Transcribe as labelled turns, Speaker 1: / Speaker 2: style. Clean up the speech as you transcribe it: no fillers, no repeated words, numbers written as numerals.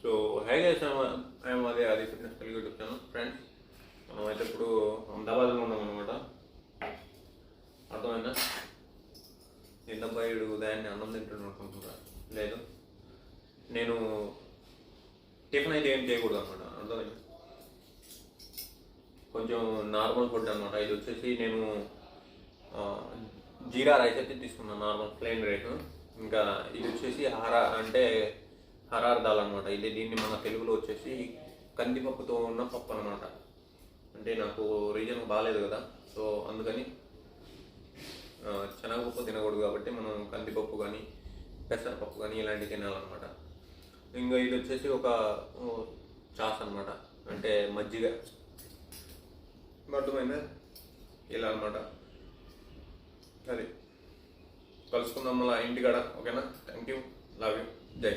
Speaker 1: So hi guys, I'm అది fitness Telugu YouTube channel. Friends, మనమైతే ఇప్పుడు అహ్మదాబాద్లో ఉన్నాం అనమాట. అర్థమైందా? నిన్నబ్బాయిడు ఉదయాన్నే అన్నం తింటున్నాను అనుకుంటున్నా. లేదు, నేను టిఫిన్ అయితే ఏం చేయకూడదు అనమాట. అర్థమైంది? కొంచెం నార్మల్ ఫుడ్ అనమాట. ఇది వచ్చేసి నేను జీరా రైస్ అయితే తీసుకున్నాను, నార్మల్ ప్లెయిన్ రైస్. ఇంకా ఇది వచ్చేసి హరార్ దాల్ అనమాట. దీన్ని మన తెలుగులో వచ్చేసి కందిపప్పుతో ఉన్న పప్పు అనమాట. అంటే నాకు రీజన్ బాగాలేదు కదా, సో అందుకని శనగపప్పు తినకూడదు కాబట్టి మనం కందిపప్పు కానీ పెసరపప్పు కానీ ఇలాంటివి తినాలన్నమాట. ఇంకా ఇది వచ్చేసి ఒక చాస్ అనమాట, అంటే మజ్జిగ. అర్థమైందా? ఇలా అనమాట. అది కలుసుకుందాం మళ్ళీ ఇంటికాడ. ఓకేనా? థ్యాంక్ యూ, లవ్ యూ, జై.